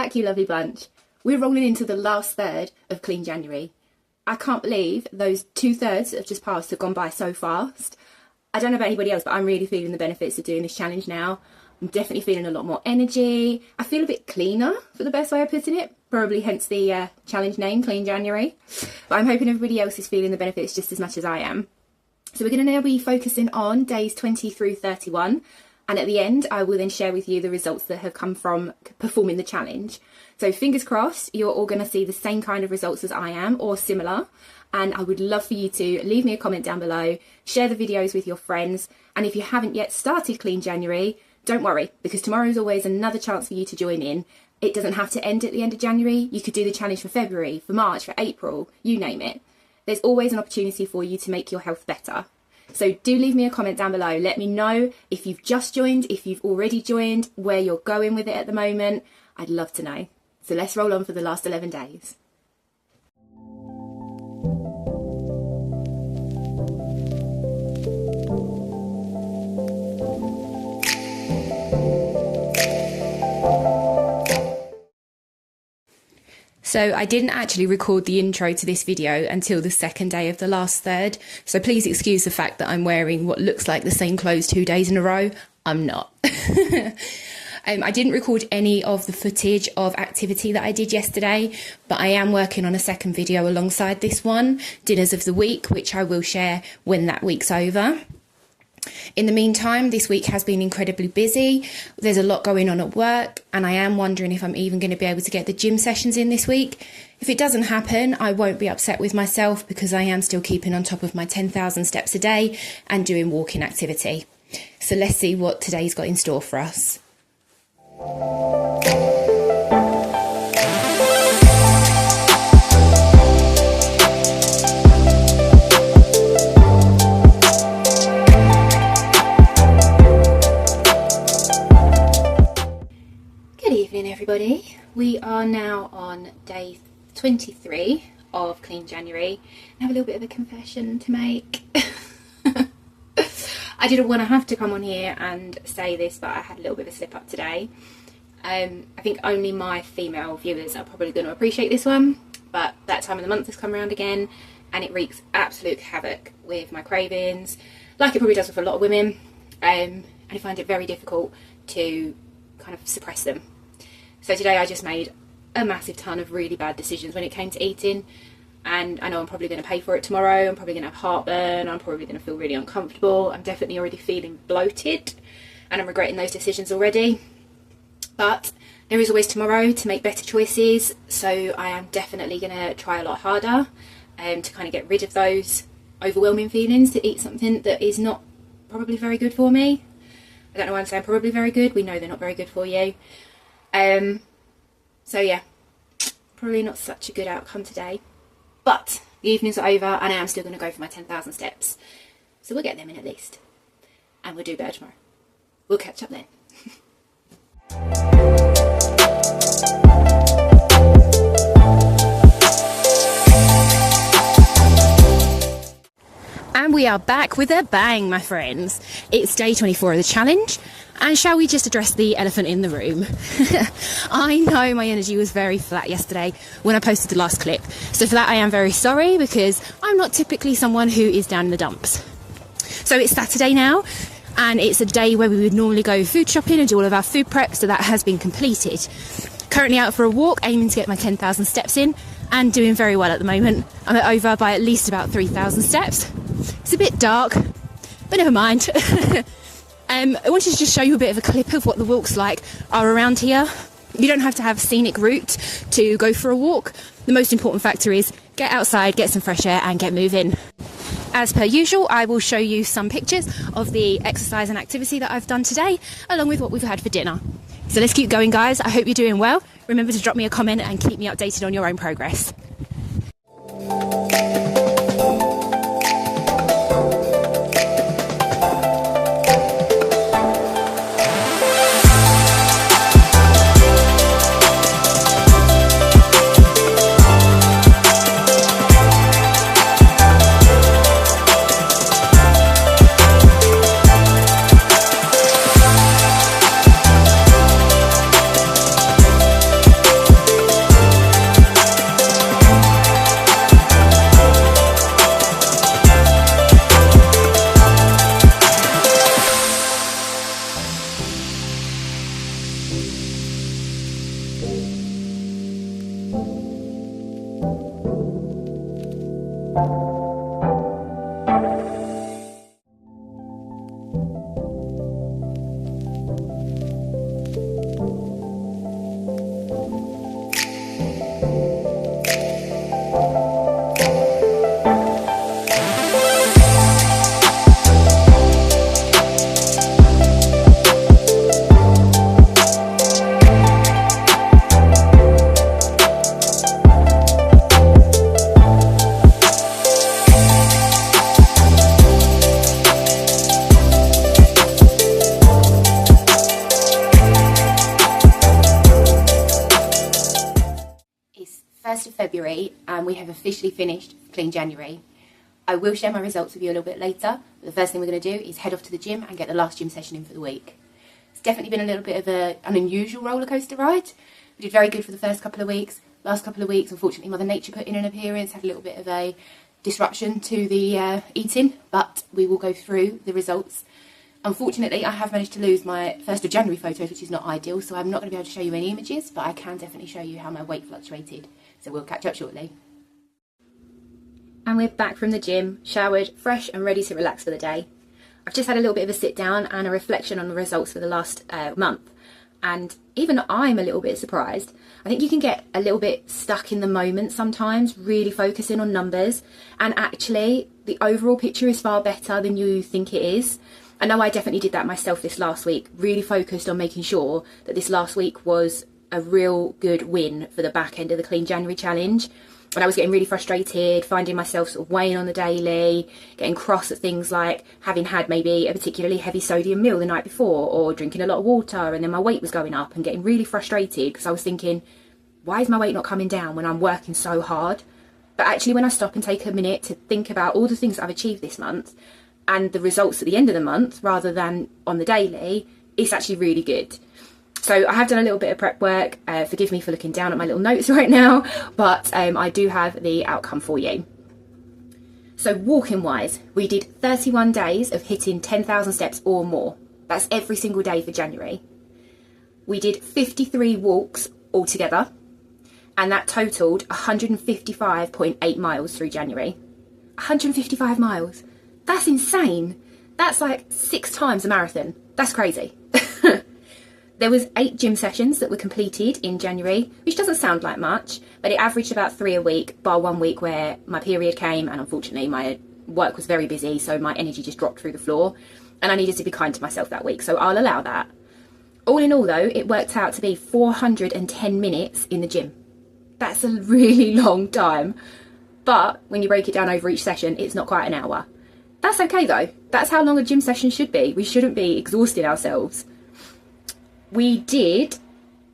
back, you lovely bunch. We're rolling into the last third of Clean January. I can't believe those 2/3 that have just passed have gone by so fast. I don't know about anybody else, but I'm really feeling the benefits of doing this challenge now. I'm definitely feeling a lot more energy. I feel a bit cleaner, for the best way of putting it. Probably hence the challenge name, Clean January. But I'm hoping everybody else is feeling the benefits just as much as I am. So we're going to now be focusing on days 20 through 31. And at the end, I will then share with you the results that have come from performing the challenge. So fingers crossed, you're all going to see the same kind of results as I am, or similar. And I would love for you to leave me a comment down below, share the videos with your friends. And if you haven't yet started Clean January, don't worry, because tomorrow is always another chance for you to join in. It doesn't have to end at the end of January. You could do the challenge for February, for March, for April, you name it. There's always an opportunity for you to make your health better. So do leave me a comment down below. Let me know if you've just joined, if you've already joined, where you're going with it at the moment. I'd love to know. So let's roll on for the last 11 days. So I didn't actually record the intro to this video until the second day of the last third. So please excuse the fact that I'm wearing what looks like the same clothes 2 days in a row. I'm not. I didn't record any of the footage of activity that I did yesterday, but I am working on a second video alongside this one, Dinners of the Week, which I will share when that week's over. In the meantime, this week has been incredibly busy. There's a lot going on at work, and I am wondering if I'm even going to be able to get the gym sessions in this week. If it doesn't happen, I won't be upset with myself because I am still keeping on top of my 10,000 steps a day and doing walking activity. So let's see what today's got in store for us. Good evening, everybody. We are now on day 23 of Clean January. I have a little bit of a confession to make. I didn't want to have to come on here and say this, but I had a little bit of a slip up today. I think only my female viewers are probably going to appreciate this one, but that time of the month has come around again and it wreaks absolute havoc with my cravings, like it probably does with a lot of women, and I find it very difficult to kind of suppress them. So today I just made a massive ton of really bad decisions when it came to eating, and I know I'm probably going to pay for it tomorrow. I'm probably going to have heartburn. I'm probably going to feel really uncomfortable. I'm definitely already feeling bloated and I'm regretting those decisions already. But there is always tomorrow to make better choices. So I am definitely going to try a lot harder to kind of get rid of those overwhelming feelings to eat something that is not probably very good for me. I don't know why I'm saying probably very good. We know they're not very good for you. So yeah, probably not such a good outcome today. But the evenings are over and I am still going to go for my 10,000 steps. So we'll get them in at least. And we'll do better tomorrow. We'll catch up then. And we are back with a bang, my friends. It's day 24 of the challenge. And shall we just address the elephant in the room? I know my energy was very flat yesterday when I posted the last clip. So for that I am very sorry, because I'm not typically someone who is down in the dumps. So it's Saturday now, and it's a day where we would normally go food shopping and do all of our food prep, so that has been completed. Currently out for a walk, aiming to get my 10,000 steps in, and doing very well at the moment. I'm over by at least about 3,000 steps. It's a bit dark, but never mind. I wanted to just show you a bit of a clip of what the walks like are around here. You don't have to have a scenic route to go for a walk. The most important factor is get outside, get some fresh air and get moving. As per usual, I will show you some pictures of the exercise and activity that I've done today, along with what we've had for dinner. So let's keep going, guys. I hope you're doing well. Remember to drop me a comment and keep me updated on your own progress. 1st of February and we have officially finished Clean January. I will share my results with you a little bit later, but the first thing we're going to do is head off to the gym and get the last gym session in for the week. It's definitely been a little bit of an unusual roller coaster ride. We did very good for the first couple of weeks. Last couple of weeks, unfortunately, Mother Nature put in an appearance, had a little bit of a disruption to the eating, but we will go through the results. Unfortunately, I have managed to lose my 1st of January photos, which is not ideal, so I'm not going to be able to show you any images, but I can definitely show you how my weight fluctuated. So we'll catch up shortly. And we're back from the gym, showered, fresh and ready to relax for the day. I've just had a little bit of a sit down and a reflection on the results for the last month. And even I'm a little bit surprised. I think you can get a little bit stuck in the moment sometimes, really focusing on numbers. And actually, the overall picture is far better than you think it is. I know I definitely did that myself this last week, really focused on making sure that this last week was a real good win for the back end of the Clean January challenge. And I was getting really frustrated, finding myself sort of weighing on the daily, getting cross at things like having had maybe a particularly heavy sodium meal the night before or drinking a lot of water, and then my weight was going up and getting really frustrated because I was thinking, why is my weight not coming down when I'm working so hard? But actually when I stop and take a minute to think about all the things that I've achieved this month and the results at the end of the month rather than on the daily, it's actually really good. So I have done a little bit of prep work. Forgive me for looking down at my little notes right now, but I do have the outcome for you. So walking wise, we did 31 days of hitting 10,000 steps or more. That's every single day for January. We did 53 walks altogether, and that totaled 155.8 miles through January. 155 miles. That's insane. That's like 6 times a marathon. That's crazy. There was 8 gym sessions that were completed in January, which doesn't sound like much, but it averaged about 3 a week, bar 1 week where my period came and unfortunately my work was very busy, so my energy just dropped through the floor and I needed to be kind to myself that week, so I'll allow that. All in all though, it worked out to be 410 minutes in the gym. That's a really long time, but when you break it down over each session, it's not quite an hour. That's okay though. That's how long a gym session should be. We shouldn't be exhausting ourselves. We did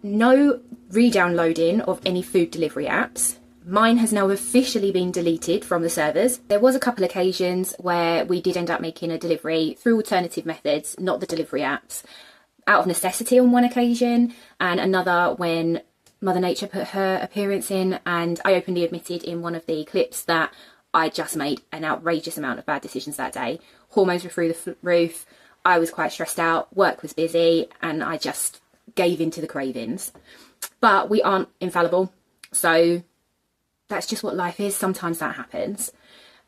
no re-downloading of any food delivery apps. Mine has now officially been deleted from the servers. There was a couple occasions where we did end up making a delivery through alternative methods, not the delivery apps, out of necessity on one occasion, and another when Mother Nature put her appearance in, and I openly admitted in one of the clips that I just made an outrageous amount of bad decisions that day. Hormones were through the roof. I was quite stressed out, work was busy, and I just gave in to the cravings. But we aren't infallible, so that's just what life is. Sometimes that happens.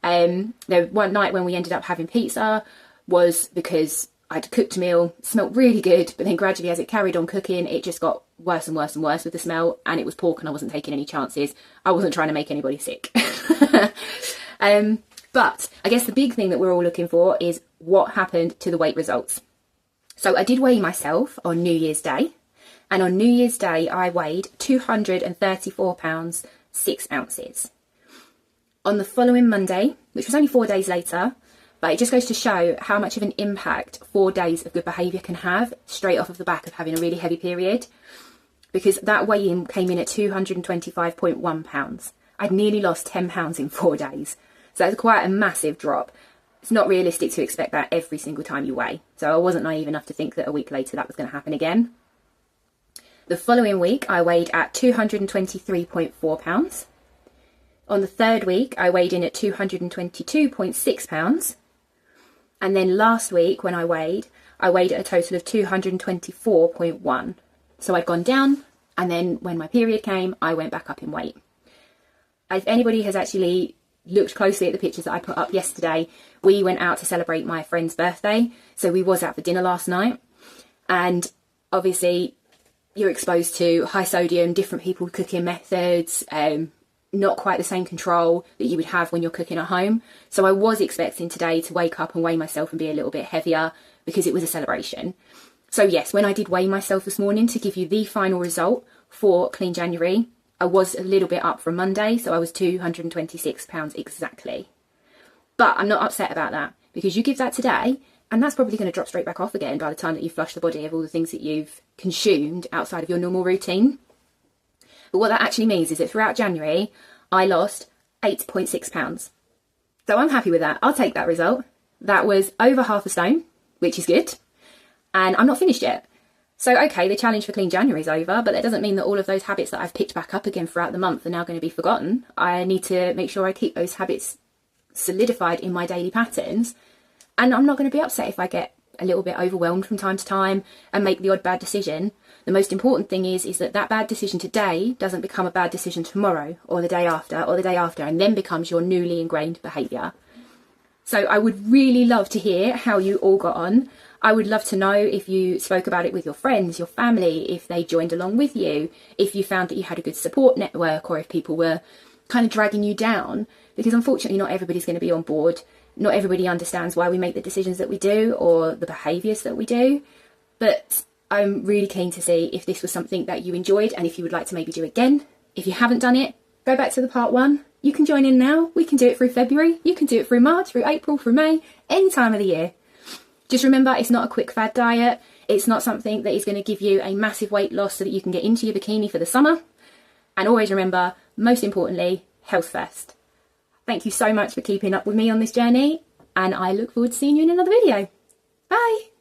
There one night when we ended up having pizza was because I'd cooked a meal, smelled really good, but then gradually as it carried on cooking, it just got worse and worse and worse with the smell, and it was pork and I wasn't taking any chances. I wasn't trying to make anybody sick. But I guess the big thing that we're all looking for is what happened to the weight results. So I did weigh myself on New Year's Day, and on New Year's Day I weighed 234 pounds 6 ounces. On the following Monday, which was only 4 days later, but it just goes to show how much of an impact 4 days of good behaviour can have straight off of the back of having a really heavy period, because that weigh-in came in at 225.1 pounds. I'd nearly lost 10 pounds in 4 days. So that's quite a massive drop. It's not realistic to expect that every single time you weigh. So I wasn't naive enough to think that a week later that was going to happen again. The following week, I weighed at 223.4 pounds. On the 3rd week, I weighed in at 222.6 pounds. And then last week, when I weighed at a total of 224.1. So I'd gone down, and then when my period came, I went back up in weight. If anybody has actually looked closely at the pictures that I put up yesterday, we went out to celebrate my friend's birthday. So we was out for dinner last night. And obviously you're exposed to high sodium, different people cooking methods, not quite the same control that you would have when you're cooking at home. So I was expecting today to wake up and weigh myself and be a little bit heavier because it was a celebration. So yes, when I did weigh myself this morning to give you the final result for Clean January, I was a little bit up from Monday, so I was 226 pounds exactly. But I'm not upset about that, because you give that today and that's probably going to drop straight back off again by the time that you flush the body of all the things that you've consumed outside of your normal routine. But what that actually means is that throughout January, I lost 8.6 pounds. So I'm happy with that. I'll take that result. That was over half a stone, which is good. And I'm not finished yet. So, okay, the challenge for Clean January is over, but that doesn't mean that all of those habits that I've picked back up again throughout the month are now going to be forgotten. I need to make sure I keep those habits solidified in my daily patterns. And I'm not going to be upset if I get a little bit overwhelmed from time to time and make the odd bad decision. The most important thing is that that bad decision today doesn't become a bad decision tomorrow or the day after or the day after, and then becomes your newly ingrained behaviour. So I would really love to hear how you all got on. I would love to know if you spoke about it with your friends, your family, if they joined along with you, if you found that you had a good support network, or if people were kind of dragging you down, because unfortunately not everybody's going to be on board. Not everybody understands why we make the decisions that we do or the behaviours that we do. But I'm really keen to see if this was something that you enjoyed and if you would like to maybe do again. If you haven't done it, go back to the part 1. You can join in now. We can do it through February. You can do it through March, through April, through May, any time of the year. Just remember, it's not a quick fad diet. It's not something that is going to give you a massive weight loss so that you can get into your bikini for the summer. And always remember, most importantly, health first. Thank you so much for keeping up with me on this journey, and I look forward to seeing you in another video. Bye!